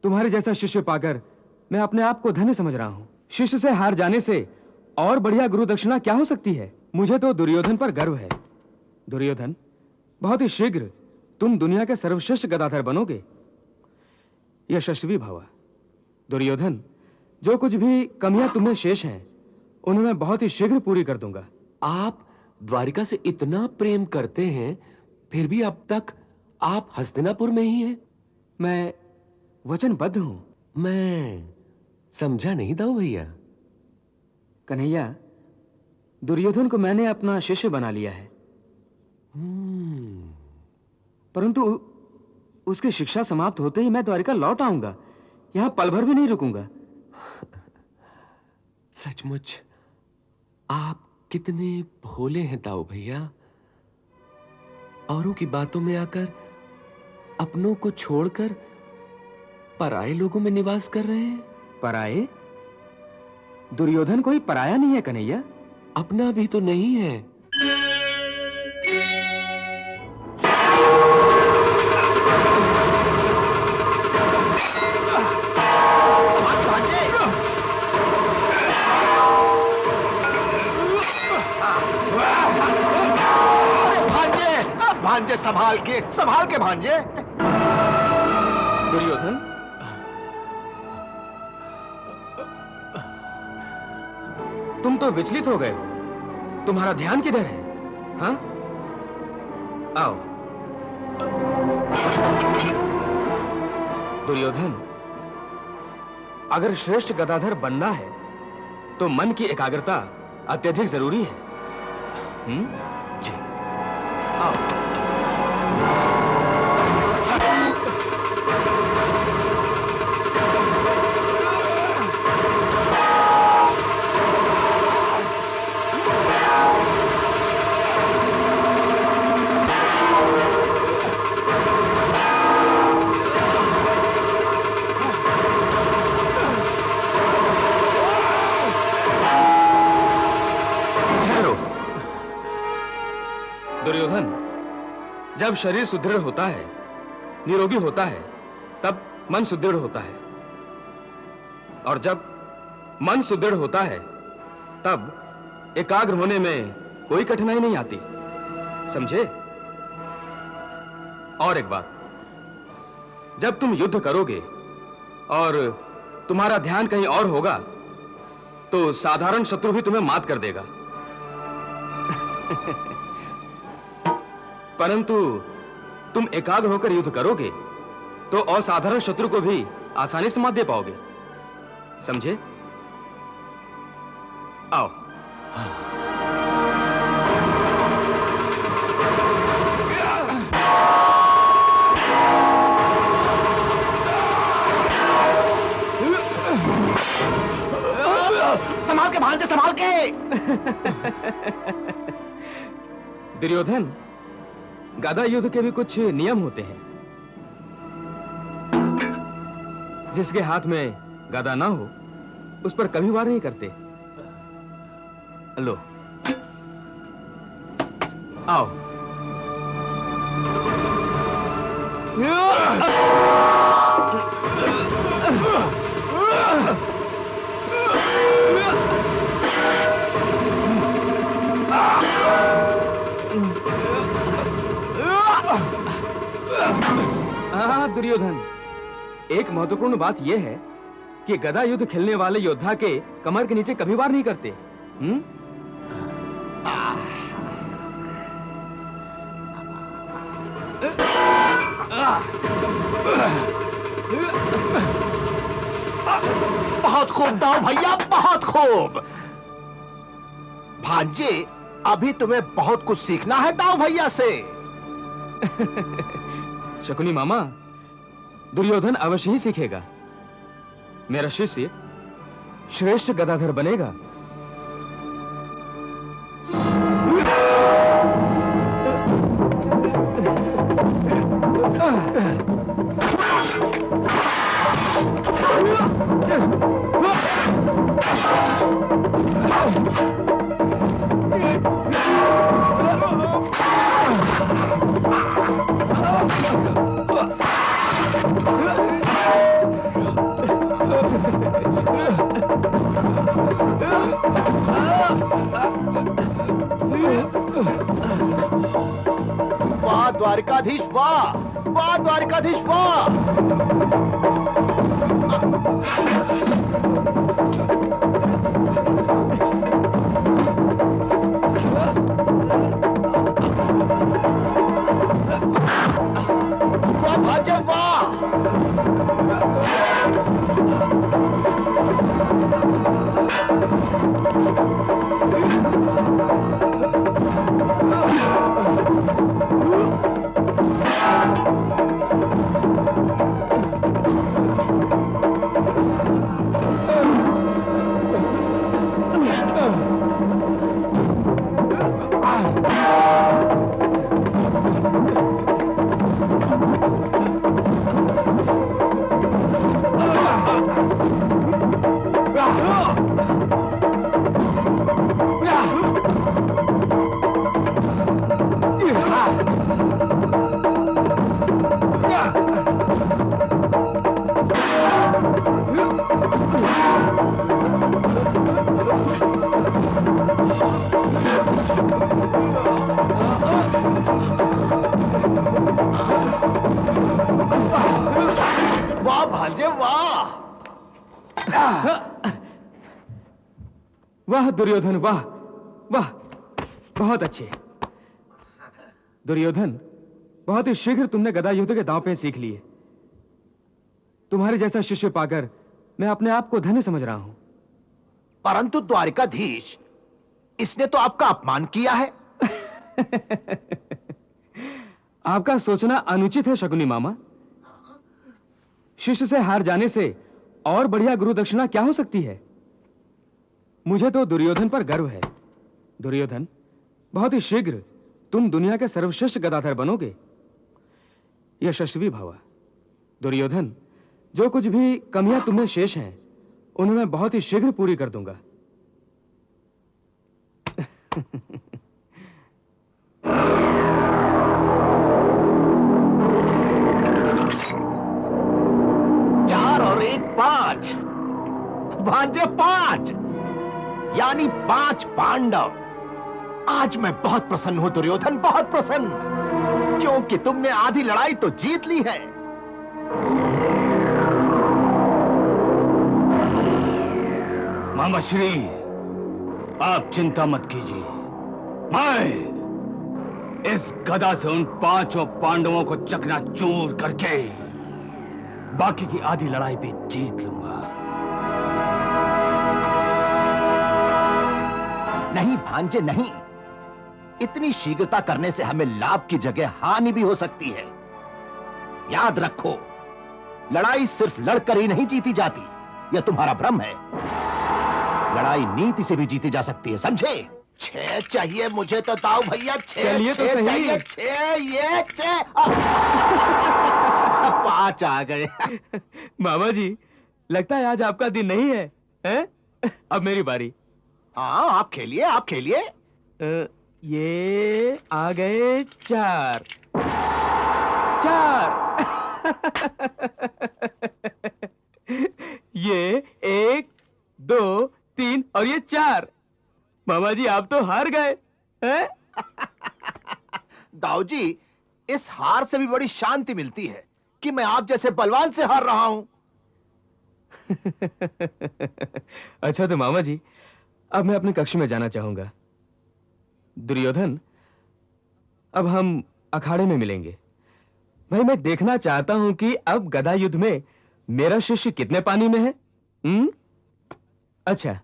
तुम्हारे जैसा शिष्य पाकर मैं अपने आप को धन्य समझ रहा हूं। शिष्य से हार जाने से और बढ़िया गुरु दक्षिणा क्या हो सकती है? मुझे तो दुर्योधन पर गर्व है। दुर्योधन, बहुत ही शीघ्र तुम दुनिया के सर्वश्रेष्ठ गदाधर बनोगे। यशस्वी भव। दुर्योधन, जो कुछ भी कमियां तुम्हें शेष हैं उन्हें मैं बहुत ही शीघ्र पूरी कर दूंगा। आप द्वारिका से इतना प्रेम करते हैं, फिर भी अब तक आप हस्तिनापुर में ही हैं। मैं वचनबद्ध हूं। मैं समझा नहीं दाऊ भैया। कन्हैया, दुर्योधन को मैंने अपना शिष्य बना लिया है, परंतु उसकी शिक्षा समाप्त होते ही मैं द्वारिका लौट आऊंगा। यहां पल भर भी नहीं रुकूंगा। सचमुच आप कितने भोले हैं दाऊ भैया। औरों की बातों में आकर अपनों को छोड़कर पराये लोगों में निवास कर रहे हैं। पराये? दुर्योधन कोई पराया नहीं है कन्हैया। अपना भी तो नहीं है। भांजे संभाल के भांजे। दुर्योधन, तुम तो विचलित हो गए हो। तुम्हारा ध्यान किधर है? हाँ, आओ। दुर्योधन, अगर श्रेष्ठ गदाधर बनना है तो मन की एकाग्रता अत्यधिक जरूरी है। जी, आओ। दुर्योधन, जब शरीर सुदृढ़ होता है, निरोगी होता है, तब मन सुदृढ़ होता है, और जब मन सुदृढ़ होता है तब एकाग्र होने में कोई कठिनाई नहीं आती। समझे? और एक बात, जब तुम युद्ध करोगे और तुम्हारा ध्यान कहीं और होगा तो साधारण शत्रु भी तुम्हें मात कर देगा। परंतु तुम एकाग्र होकर युद्ध करोगे तो असाधारण शत्रु को भी आसानी से मात दे पाओगे। समझे? आओ। संभाल के भांजे, संभाल के। दुर्योधन, गदा युद्ध के भी कुछ नियम होते हैं। जिसके हाथ में गदा ना हो उस पर कभी वार नहीं करते। लो, आओ। दुर्योधन, एक महत्वपूर्ण बात यह है कि गदा युद्ध खेलने वाले योद्धा के कमर के नीचे कभी वार नहीं करते। बहुत खूब दाऊ भैया, बहुत खूब। भांजे, अभी तुम्हें बहुत कुछ सीखना है दाऊ भैया से। शकुनी मामा, दुर्योधन अवश्य ही सीखेगा। मेरा शिष्य श्रेष्ठ गदाधर बनेगा। द्वारकाधीश वाह, वाह द्वारकाधीश वाह। वाह भांजे वाह। वाह भांजे वाह। वाह दुर्योधन वाह, वाह, बहुत अच्छे। दुर्योधन, बहुत ही शीघ्र तुमने गदा युद्ध के दांव पे सीख लिए। तुम्हारे जैसा शिष्य पाकर मैं अपने आप को धन्य समझ रहा हूं। परंतु द्वारकाधीश, इसने तो आपका अपमान किया है। आपका सोचना अनुचित है शकुनी मामा। शिष्य से हार जाने से और बढ़िया गुरु दक्षिणा क्या हो सकती है। मुझे तो दुर्योधन पर गर्व है। दुर्योधन, बहुत ही शीघ्र तुम दुनिया के सर्वश्रेष्ठ गदाधर बनोगे। यशस्वी भव। दुर्योधन, जो कुछ भी कमियां तुम्हें शेष हैं उन्हें मैं बहुत ही शीघ्र पूरी कर दूंगा। चार और एक पांच, भांजे पांच, यानी 5 पांडव। आज मैं बहुत प्रसन्न हूं दुर्योधन, बहुत प्रसन्न, क्योंकि तुमने आधी लड़ाई तो जीत ली है। मामा श्री, आप चिंता मत कीजिए। मैं इस गदा से उन 5 पांडवों को चकनाचूर करके बाकी की आधी लड़ाई भी जीत लूंगा। नहीं भांजे नहीं, इतनी शीघ्रता करने से हमें लाभ की जगह हानि भी हो सकती है। याद रखो, लड़ाई सिर्फ लड़कर ही नहीं जीती जाती, यह तुम्हारा भ्रम है। लड़ाई नीति से भी जीती जा सकती है, समझे? 6 चाहिए मुझे तो दाऊ भैया, 6 चलिए तो सही। चाहिए, 6 ये 6 5 आ गए। मामा जी, लगता है आज आपका दिन नहीं है, हैं? अब मेरी बारी। हाँ, आप खेलिए, आप खेलिए। ये आ गए 4 4। ये 1 2 3 और ये 4। मामा जी, आप तो हार गए हैं? दाऊ जी, इस हार से भी बड़ी शांति मिलती है कि मैं आप जैसे बलवान से हार रहा हूं। अच्छा तो मामा जी, अब मैं अपने कक्ष में जाना चाहूंगा। दुर्योधन, अब हम अखाड़े में मिलेंगे। भाई, मैं देखना चाहता हूं कि अब गदा युद्ध में मेरा शिष्य कितने पानी में है। अच्छा।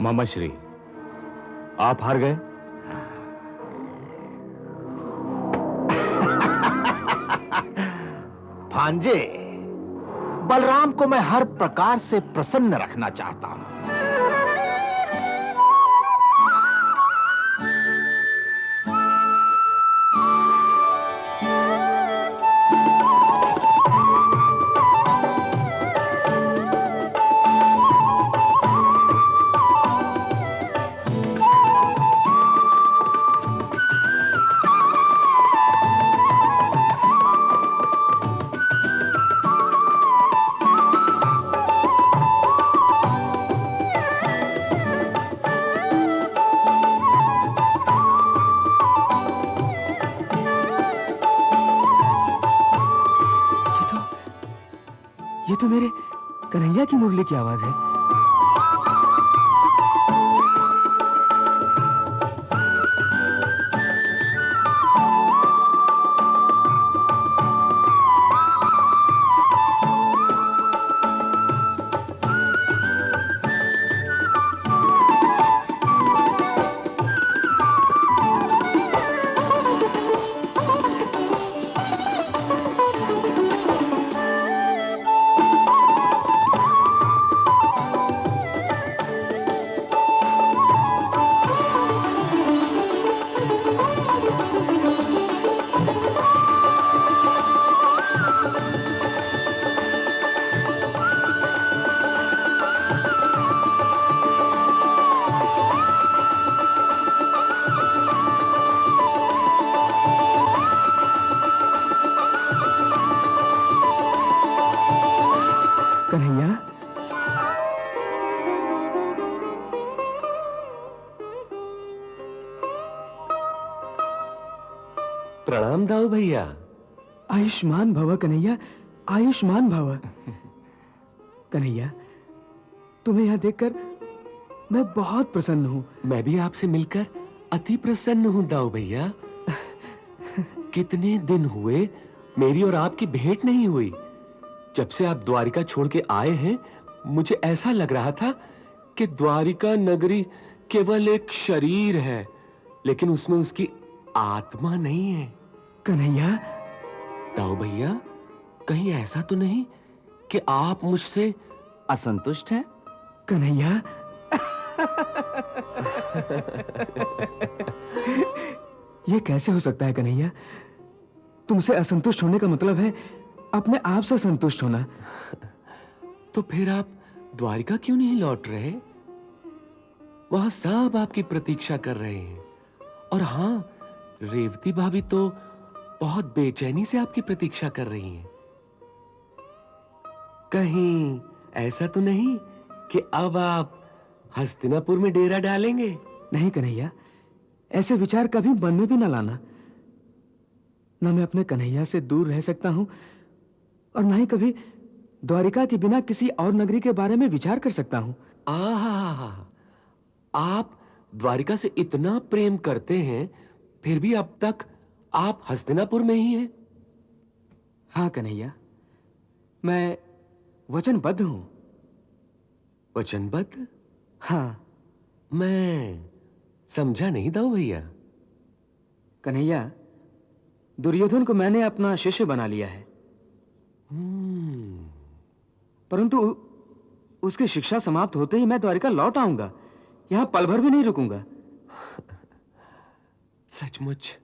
मामा श्री, आप हार गए। भांजे, बलराम को मैं हर प्रकार से प्रसन्न रखना चाहता हूं। तो मेरे कन्हैया की मुरली की आवाज है। कन्हैया, प्रणाम दाऊ भैया। आयुष्मान भव कन्हैया, आयुष्मान भव। कन्हैया, तुम्हें यहां देखकर मैं बहुत प्रसन्न हूं। मैं भी आपसे मिलकर अति प्रसन्न हूं दाऊ भैया। कितने दिन हुए मेरी और आपकी भेंट नहीं हुई। जब से आप द्वारिका छोड़ के आए हैं, मुझे ऐसा लग रहा था कि द्वारिका नगरी केवल एक शरीर है, लेकिन उसमें उसकी आत्मा नहीं है। कन्हैया, दाऊ भैया, कहीं ऐसा तो नहीं कि आप मुझसे असंतुष्ट हैं? कन्हैया, ये कैसे हो सकता है कन्हैया? तुमसे असंतुष्ट होने का मतलब है अपने आप से संतुष्ट होना। तो फिर आप द्वारिका क्यों नहीं लौट रहे? वहां सब आपकी प्रतीक्षा कर रहे हैं। और हां, रेवती भाभी तो बहुत बेचैनी से आपकी प्रतीक्षा कर रही हैं। कहीं ऐसा तो नहीं कि अब आप हस्तिनापुर में डेरा डालेंगे? नहीं कन्हैया, ऐसे विचार कभी मन में भी ना लाना। ना मैं अपने कन्हैया से दूर रह सकता हूं और ना ही कभी द्वारिका के बिना किसी और नगरी के बारे में विचार कर सकता हूं। आहा, आप द्वारिका से इतना प्रेम करते हैं, फिर भी अब तक आप हस्तिनापुर में ही हैं? हाँ कन्हैया, मैं वचनबद्ध हूं। वचनबद्ध? हाँ मैं समझा नहीं दाऊ भैया। कन्हैया, दुर्योधन को मैंने अपना शिष्य बना लिया है, परंतु उसकी शिक्षा समाप्त होते ही मैं द्वारिका लौट आऊंगा। यहां पल भर भी नहीं रुकूंगा। सचमुच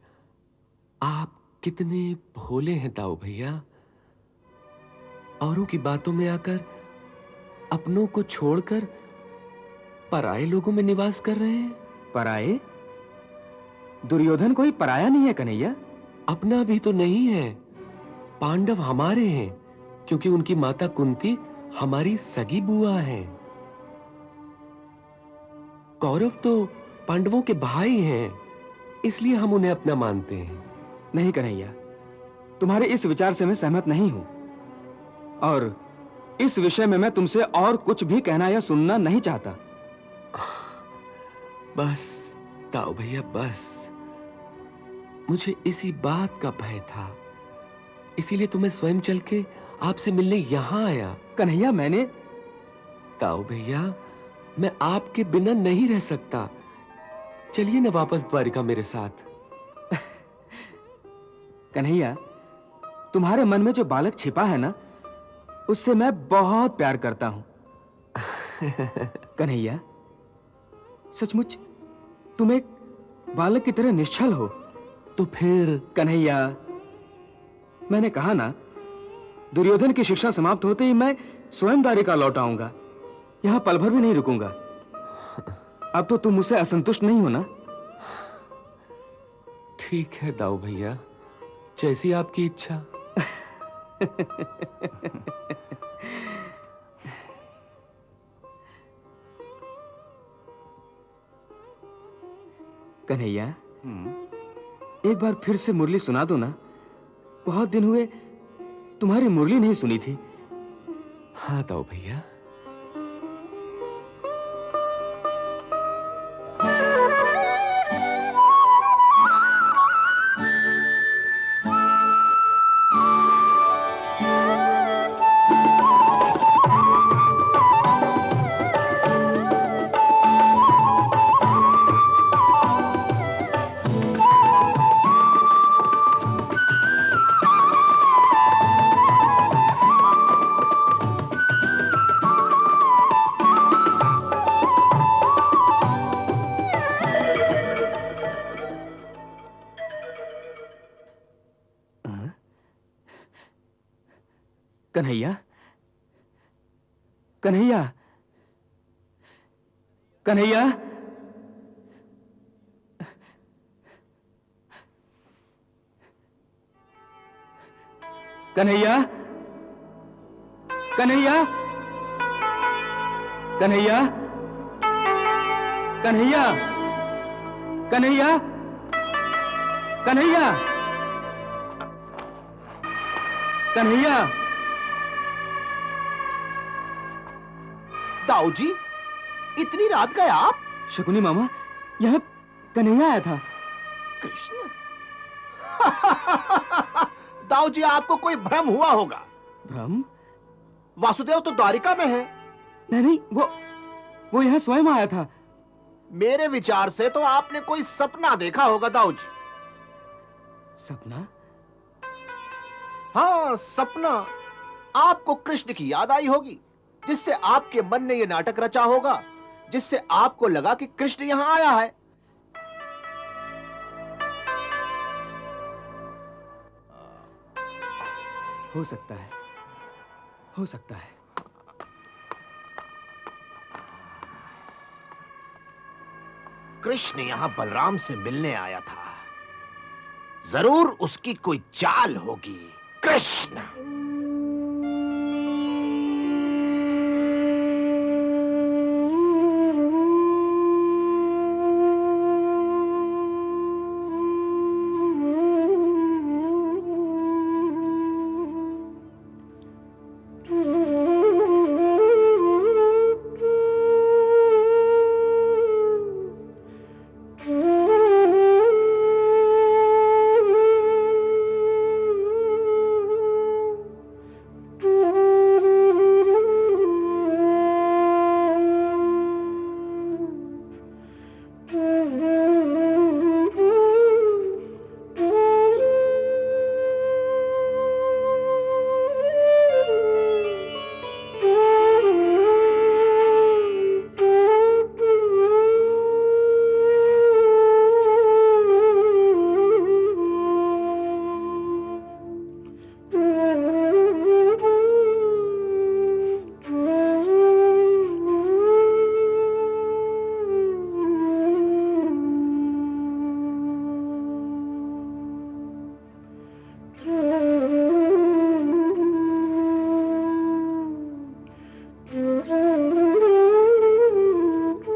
आप कितने भोले हैं दाऊ भैया। औरों की बातों में आकर अपनों को छोड़कर पराये लोगों में निवास कर रहे हैं। पराये? दुर्योधन कोई पराया नहीं है कन्हैया। अपना भी तो नहीं है। पांडव हमारे हैं, क्योंकि उनकी माता कुंती हमारी सगी बुआ है। कौरव तो पांडवों के भाई हैं, इसलिए हम उन्हें अपना मानते हैं। नहीं कन्हैया, तुम्हारे इस विचार से मैं सहमत नहीं हूं और इस विषय में मैं तुमसे और कुछ भी कहना या सुनना नहीं चाहता। बस दाऊ भैया, बस मुझे इसी बात का भय था, इसीलिए तो मैं स्वयं चल के आपसे मिलने यहां आया। कन्हैया, मैंने दाऊ भैया, मैं आपके बिना नहीं रह सकता। चलिए ना वापस द्वारिका मेरे साथ। कन्हैया, तुम्हारे मन में जो बालक छिपा है ना, उससे मैं बहुत प्यार करता हूं। कन्हैया, सचमुच तुम एक बालक की तरह निश्चल हो। तो फिर कन्हैया, मैंने कहा ना, दुर्योधन की शिक्षा समाप्त होते ही मैं स्वयं द्वारिका लौट आऊंगा। यहां पल भर भी नहीं रुकूंगा। अब तो तुम मुझसे असंतुष्ट नहीं हो ना? ठीक है दाऊ भैया, जैसी आपकी इच्छा। कन्हैया, एक बार फिर से मुरली सुना दो ना। बहुत दिन हुए तुम्हारी मुरली नहीं सुनी थी। हाँ दाऊ भैया। हाँ? कन्हैया, कन्हैया, कन्हैया, कन्हैया, कन्हैया, कन्हैया, कन्हैया, कन्हैया, कन्हैया, कन्हैया। दाऊ जी, इतनी रात गए आप? शकुनी मामा, यह कन्हैया आया था। कृष्ण। दाऊ जी, आपको कोई भ्रम हुआ होगा। भ्रम? वासुदेव तो द्वारिका में है। नहीं नहीं, वो यहां स्वयं आया था। मेरे विचार से तो आपने कोई सपना देखा होगा दाऊ जी। सपना? हाँ, सपना। आपको कृष्ण की याद आई होगी, जिससे आपके मन ने यह नाटक रचा होगा, जिससे आपको लगा कि कृष्ण यहां आया है। हो सकता है, हो सकता है। कृष्ण यहां बलराम से मिलने आया था। जरूर उसकी कोई चाल होगी। कृष्ण।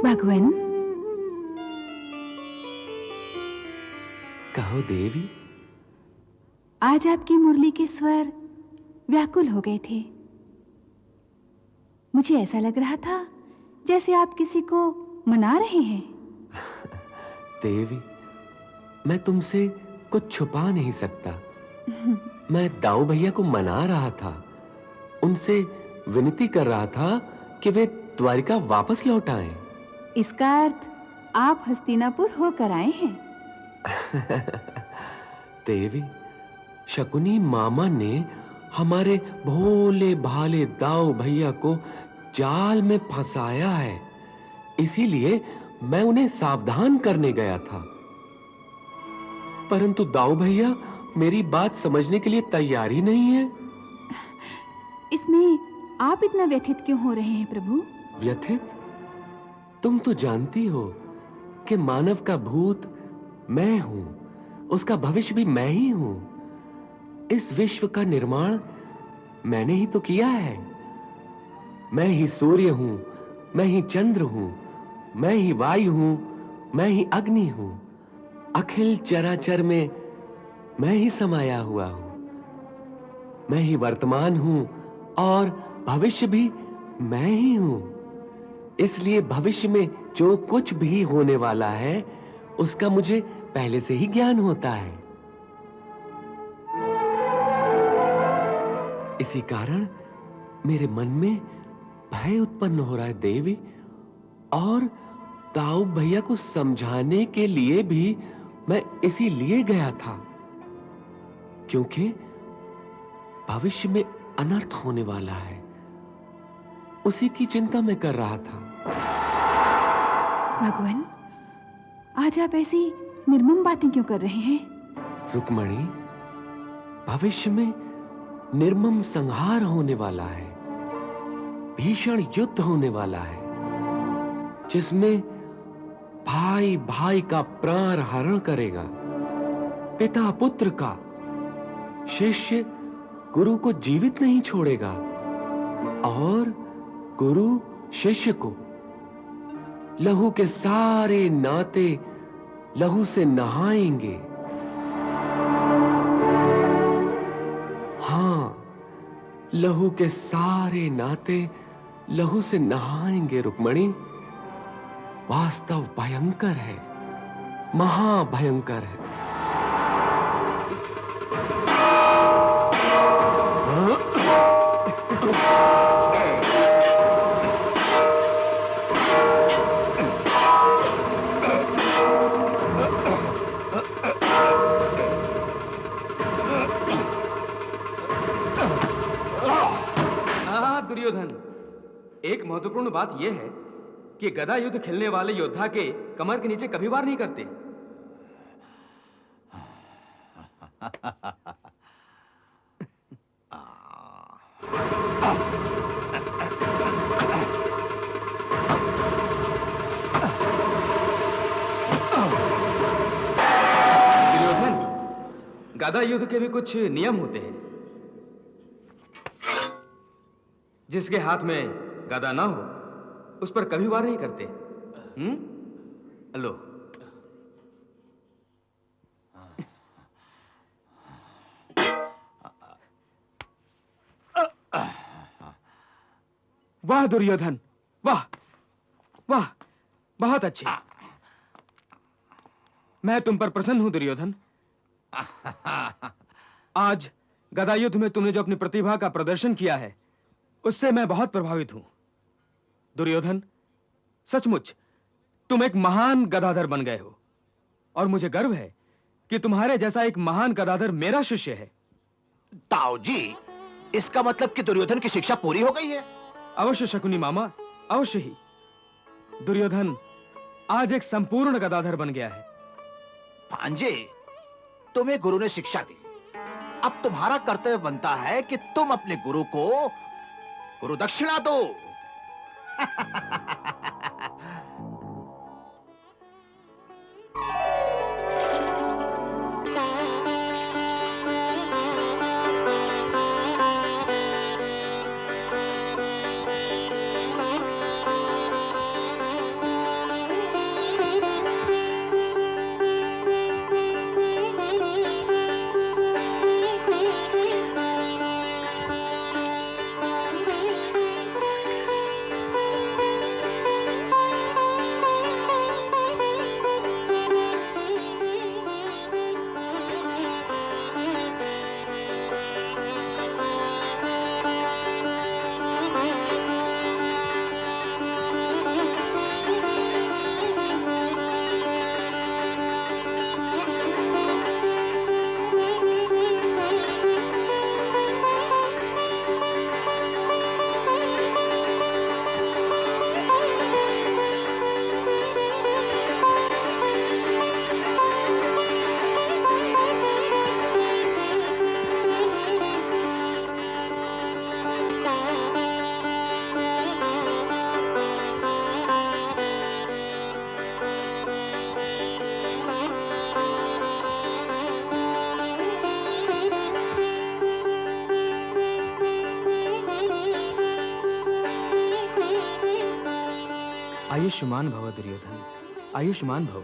भगवान, कहो देवी। आज आपकी मुरली के स्वर व्याकुल हो गए थे। मुझे ऐसा लग रहा था जैसे आप किसी को मना रहे हैं। देवी, मैं तुमसे कुछ छुपा नहीं सकता। मैं दाऊ भैया को मना रहा था, उनसे विनती कर रहा था कि वे द्वारिका वापस लौट आएं। इसका अर्थ आप हस्तिनापुर होकर आए हैं। देवी, शकुनी मामा ने हमारे भोले भाले दाऊ भैया को जाल में फंसाया है, इसीलिए मैं उन्हें सावधान करने गया था। परंतु दाऊ भैया मेरी बात समझने के लिए तैयार ही नहीं है। इसमें आप इतना व्यथित क्यों हो रहे हैं प्रभु? व्यथित? तुम तो जानती हो कि मानव का भूत मैं हूं, उसका भविष्य भी मैं ही हूं। इस विश्व का निर्माण मैंने ही तो किया है। मैं ही सूर्य हूं, मैं ही चंद्र हूं, मैं ही वायु हूं, मैं ही अग्नि हूं। अखिल चराचर में मैं ही समाया हुआ हूं। मैं ही वर्तमान हूं और भविष्य भी मैं ही हूं। इसलिए भविष्य में जो कुछ भी होने वाला है उसका मुझे पहले से ही ज्ञान होता है। इसी कारण मेरे मन में भय उत्पन्न हो रहा है देवी, और ताऊ भैया को समझाने के लिए भी मैं इसीलिए गया था, क्योंकि भविष्य में अनर्थ होने वाला है, उसी की चिंता मैं कर रहा था। भगवान, आज आप ऐसी निर्मम बातें क्यों कर रहे हैं? रुक्मणी, भविष्य में निर्मम संहार होने वाला है, भीषण युद्ध होने वाला है, जिसमें भाई भाई का प्राण हरण करेगा, पिता पुत्र का, शिष्य गुरु को जीवित नहीं छोड़ेगा, और गुरु शिष्य को लहू के सारे नाते लहू से नहाएंगे। हां, लहू के सारे नाते लहू से नहाएंगे रुक्मणी। वास्तव भयंकर है, महाभयंकर है। दुर्योधन, एक महत्वपूर्ण बात यह है कि गदा युद्ध खेलने वाले योद्धा के कमर के नीचे कभी वार नहीं करते। दुर्योधन, गदा युद्ध के भी कुछ नियम होते हैं। जिसके हाथ में गदा ना हो उस पर कभी वार नहीं करते। लो। वाह दुर्योधन, वाह वाह, बहुत अच्छे। मैं तुम पर प्रसन्न हूं दुर्योधन। आज गदा युद्ध में तुमने जो अपनी प्रतिभा का प्रदर्शन किया है उससे मैं बहुत प्रभावित हूं। दुर्योधन, सचमुच तुम एक महान गदाधर बन गए हो, और मुझे गर्व है कि तुम्हारे जैसा एक महान गदाधर मेरा शिष्य है। ताऊ जी, इसका मतलब कि दुर्योधन की शिक्षा पूरी हो गई है? अवश्य शकुनी मामा, अवश्य ही। दुर्योधन आज एक संपूर्ण गदाधर बन गया है। भांजे, तुम्हें गुरु ने शिक्षा दी, अब तुम्हारा कर्तव्य बनता है कि तुम अपने गुरु को गुरु दक्षिणा दो। आयुष्मान भव दुर्योधन, आयुष्मान भव।